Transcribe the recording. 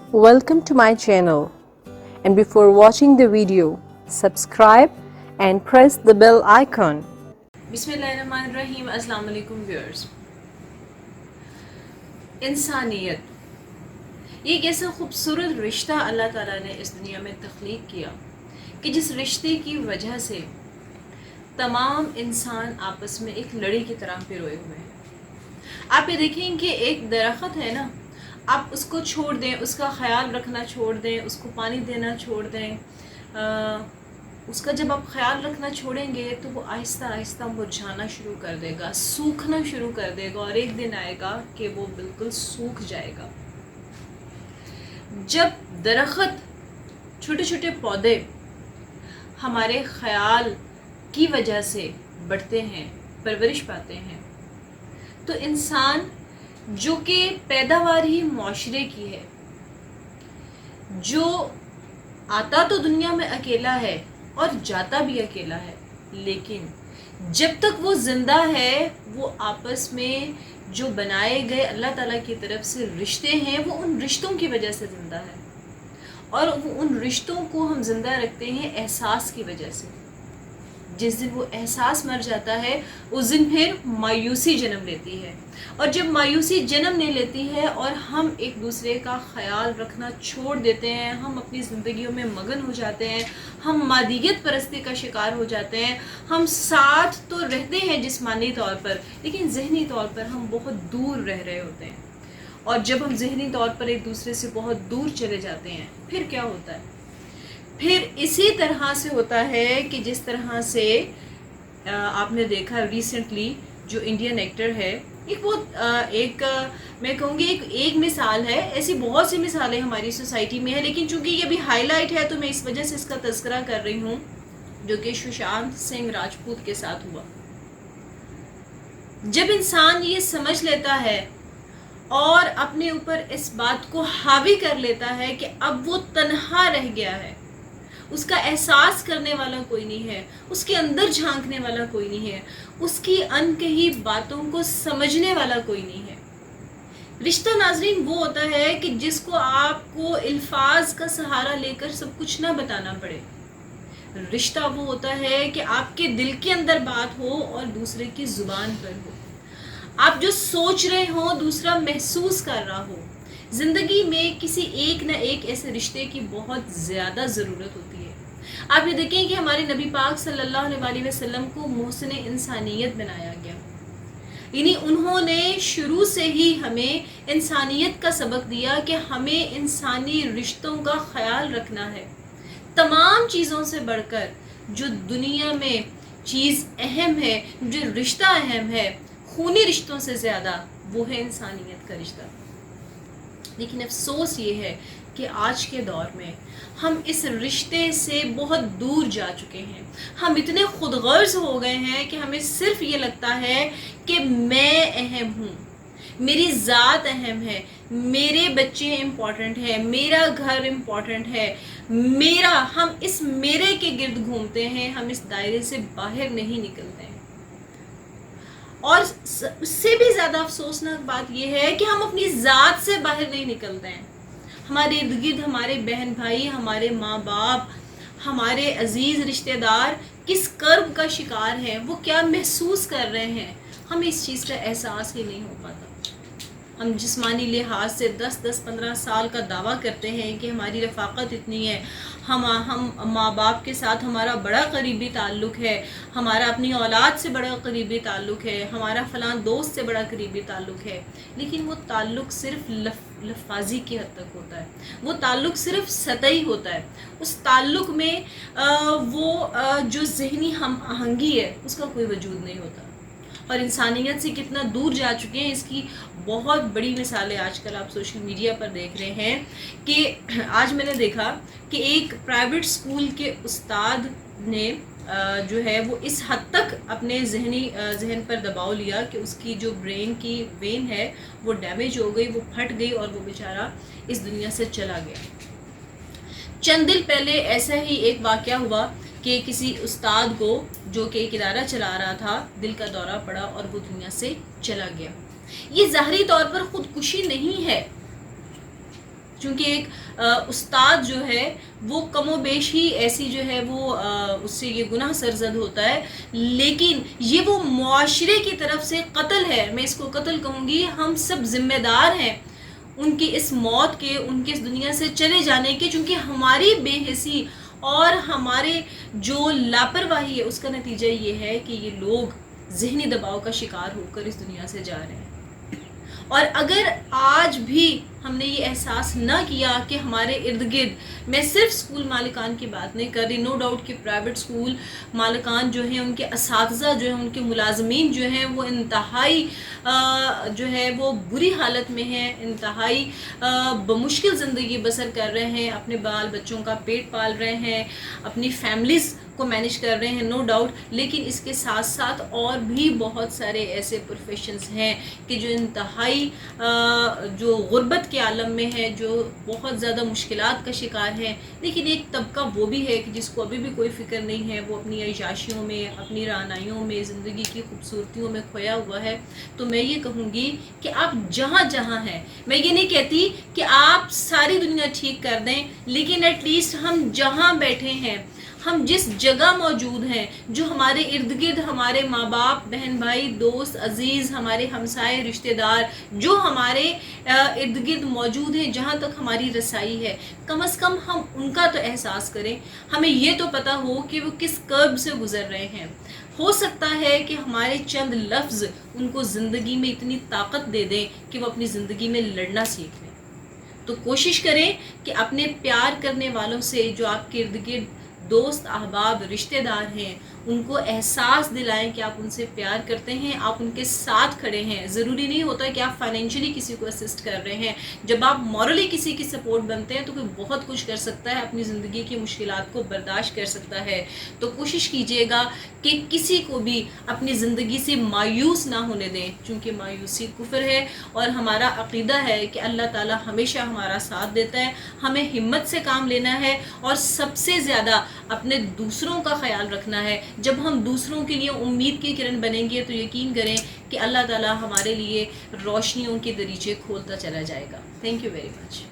Welcome to my channel, and before watching the video, subscribe and press the bell icon. बिस्मिल्लाहिर्रहमानिर्रहीम। अस्सलाम वालेकुम viewers. इंसानियत ये एक ऐसा खूबसूरत रिश्ता अल्लाह ताला ने इस दुनिया में तख्लीक किया कि जिस रिश्ते की वजह से तमाम इंसान आपस में एक लड़ी की तरह पिरोए हुए हैं। आप ये देखें कि एक दरख्त है ना, आप उसको छोड़ दें, उसका ख्याल रखना छोड़ दें, उसको पानी देना छोड़ दें, उसका जब आप ख्याल रखना छोड़ेंगे तो वो आहिस्ता आहिस्ता मुरझाना शुरू कर देगा, सूखना शुरू कर देगा और एक दिन आएगा कि वो बिल्कुल सूख जाएगा। जब दरख्त, छोटे छोटे पौधे हमारे ख्याल की वजह से बढ़ते हैं, परवरिश पाते हैं, तो इंसान जो कि पैदावार ही माशरे की है, जो आता तो दुनिया में अकेला है और जाता भी अकेला है, लेकिन जब तक वो ज़िंदा है वो आपस में जो बनाए गए अल्लाह ताला की तरफ से रिश्ते हैं वो उन रिश्तों की वजह से ज़िंदा है, और उन रिश्तों को हम ज़िंदा रखते हैं एहसास की वजह से। जिस दिन वो एहसास मर जाता है उस दिन फिर मायूसी जन्म लेती है, और जब मायूसी जन्म ले लेती है और हम एक दूसरे का ख्याल रखना छोड़ देते हैं, हम अपनी ज़िंदगियों में मगन हो जाते हैं, हम मादियत परस्ती का शिकार हो जाते हैं, हम साथ तो रहते हैं जिस्मानी तौर पर, लेकिन ज़हनी तौर पर हम बहुत दूर रह रहे होते हैं। और जब हम ज़हनी तौर पर एक दूसरे से बहुत दूर चले जाते हैं फिर क्या होता है? फिर इसी तरह से होता है कि जिस तरह से आपने देखा रिसेंटली जो इंडियन एक्टर है, एक बहुत मैं कहूँगी एक मिसाल है, ऐसी बहुत सी मिसालें हमारी सोसाइटी में है, लेकिन चूंकि ये भी हाईलाइट है तो मैं इस वजह से इसका तज़किरा कर रही हूँ, जो कि सुशांत सिंह राजपूत के साथ हुआ। जब इंसान ये समझ लेता है और अपने ऊपर इस बात को हावी कर लेता है कि अब वो तन्हा रह गया है, उसका एहसास करने वाला कोई नहीं है, उसके अंदर झांकने वाला कोई नहीं है, उसकी अनकही बातों को समझने वाला कोई नहीं है। रिश्ता नाज़रीन वो होता है कि जिसको आपको अल्फाज का सहारा लेकर सब कुछ ना बताना पड़े। रिश्ता वो होता है कि आपके दिल के अंदर बात हो और दूसरे की ज़ुबान पर हो, आप जो सोच रहे हो दूसरा महसूस कर रहा हो। ज़िंदगी में किसी एक न एक ऐसे रिश्ते की बहुत ज़्यादा ज़रूरत होती है। आप ये देखें कि हमारे नबी पाक सल्लल्लाहु अलैहि वसल्लम को मोहसिन इंसानियत बनाया गया, यानी उन्होंने शुरू से ही हमें इंसानियत का सबक दिया कि हमें इंसानी रिश्तों का ख्याल रखना है। तमाम चीज़ों से बढ़कर जो दुनिया में चीज़ अहम है, जो रिश्ता अहम है, खूनी रिश्तों से ज़्यादा वो है इंसानियत का रिश्ता। लेकिन अफसोस ये है कि आज के दौर में हम इस रिश्ते से बहुत दूर जा चुके हैं। हम इतने खुदगर्ज हो गए हैं कि हमें सिर्फ ये लगता है कि मैं अहम हूँ, मेरी ज़ात अहम है, मेरे बच्चे इम्पॉर्टेंट है, मेरा घर इम्पॉर्टेंट है, हम इस मेरे के गिर्द घूमते हैं, हम इस दायरे से बाहर नहीं निकलते हैं। और उससे भी ज़्यादा अफसोसनाक बात यह है कि हम अपनी ज़ात से बाहर नहीं निकलते हैं। हमारे इर्द गिर्द हमारे बहन भाई, हमारे माँ बाप, हमारे अजीज़ रिश्तेदार किस कर्ब का शिकार हैं, वो क्या महसूस कर रहे हैं, हमें इस चीज़ का एहसास ही नहीं हो पाता। हम जिस्मानी लिहाज से 10-10-15 साल का दावा करते हैं कि हमारी रफ़ाकत इतनी है, हम माँ बाप के साथ हमारा बड़ा करीबी ताल्लुक़ है, हमारा अपनी औलाद से बड़ा करीबी ताल्लुक़ है, हमारा फ़लाँ दोस्त से बड़ा करीबी ताल्लुक़ है, लेकिन वो ताल्लुक़ सिर्फ़ लफाजी की हद तक होता है, वो ताल्लुक़ सिर्फ़ सतही होता है। उस ताल्लुक़ में जो ज़हनी हम आहंगी है उसका कोई वजूद नहीं होता, और इंसानियत से कितना दूर जा चुके हैं इसकी बहुत बड़ी मिसालें आजकल आप सोशल मीडिया पर देख रहे हैं। कि आज मैंने देखा कि एक प्राइवेट स्कूल के उस्ताद ने जो है वो इस हद तक अपने जहन पर दबाव लिया कि उसकी जो ब्रेन की वेन है वो डैमेज हो गई, वो फट गई और वो बेचारा इस दुनिया से चला गया। चंद दिन पहले ऐसा ही एक वाक़या हुआ कि किसी उस्ताद को, जो कि एक इदारा चला रहा था, दिल का दौरा पड़ा और वो दुनिया से चला गया। ये ज़ाहरी तौर पर ख़ुदकुशी नहीं है, چونکہ ایک استاد جو ہے وہ کم و بیش ہی ایسی جو ہے وہ اس سے یہ گناہ سرزد ہوتا ہے، لیکن یہ وہ معاشرے کی طرف سے قتل ہے، میں اس کو قتل کہوں گی، ہم سب ذمہ دار ہیں ان کی اس موت کے، ان کے اس دنیا سے چلے جانے کے، چونکہ ہماری بے حسی اور ہمارے جو لاپرواہی ہے اس کا نتیجہ یہ ہے کہ یہ لوگ ذہنی دباؤ کا شکار ہو کر اس دنیا سے جا رہے ہیں۔ اور اگر آج بھی ہم نے یہ احساس نہ کیا کہ ہمارے ارد گرد، میں صرف اسکول مالکان کی بات نہیں کر رہی، نو ڈاؤٹ کہ پرائیویٹ اسکول مالکان جو ہیں، ان کے اساتذہ جو ہیں، ان کے ملازمین جو ہیں، وہ انتہائی جو ہے وہ بری حالت میں ہیں، انتہائی بمشکل زندگی بسر کر رہے ہیں، اپنے بال بچوں کا پیٹ پال رہے ہیں، اپنی فیملیز کو مینیج کر رہے ہیں، نو ڈاؤٹ، لیکن اس کے ساتھ ساتھ اور بھی بہت سارے ایسے پروفیشنز ہیں کہ جو انتہائی جو غربت کے عالم میں ہے، جو بہت زیادہ مشکلات کا شکار ہیں، لیکن ایک طبقہ وہ بھی ہے کہ جس کو ابھی بھی کوئی فکر نہیں ہے، وہ اپنی عیاشیوں میں، اپنی رعنائیوں میں، زندگی کی خوبصورتیوں میں کھویا ہوا ہے۔ تو میں یہ کہوں گی کہ آپ جہاں جہاں ہیں، میں یہ نہیں کہتی کہ آپ ساری دنیا ٹھیک کر دیں، لیکن ایٹ لیسٹ ہم جہاں بیٹھے ہیں، ہم جس جگہ موجود ہیں، جو ہمارے ارد گرد ہمارے ماں باپ، بہن بھائی، دوست عزیز، ہمارے ہمسائے، رشتہ دار جو ہمارے ارد گرد موجود ہیں، جہاں تک ہماری رسائی ہے، کم از کم ہم ان کا تو احساس کریں، ہمیں یہ تو پتہ ہو کہ وہ کس کرب سے گزر رہے ہیں۔ ہو سکتا ہے کہ ہمارے چند لفظ ان کو زندگی میں اتنی طاقت دے دیں کہ وہ اپنی زندگی میں لڑنا سیکھ لیں۔ تو کوشش کریں کہ اپنے پیار کرنے والوں سے، جو آپ کے ارد گرد دوست، احباب، رشتہ دار ہیں، ان کو احساس دلائیں کہ آپ ان سے پیار کرتے ہیں، آپ ان کے ساتھ کھڑے ہیں۔ ضروری نہیں ہوتا کہ آپ فائنینشلی کسی کو اسسٹ کر رہے ہیں، جب آپ مورلی کسی کی سپورٹ بنتے ہیں تو کوئی بہت کچھ کر سکتا ہے، اپنی زندگی کی مشکلات کو برداشت کر سکتا ہے۔ تو کوشش کیجئے گا کہ کسی کو بھی اپنی زندگی سے مایوس نہ ہونے دیں، چونکہ مایوسی کفر ہے، اور ہمارا عقیدہ ہے کہ اللہ تعالیٰ ہمیشہ ہمارا ساتھ دیتا ہے، ہمیں ہمت سے کام لینا ہے، اور سب سے زیادہ اپنے دوسروں کا خیال رکھنا ہے۔ جب ہم دوسروں کے لیے امید کی کرن بنیں گے تو یقین کریں کہ اللہ تعالیٰ ہمارے لیے روشنیوں کے دریچے کھولتا چلا جائے گا۔ Thank you very much.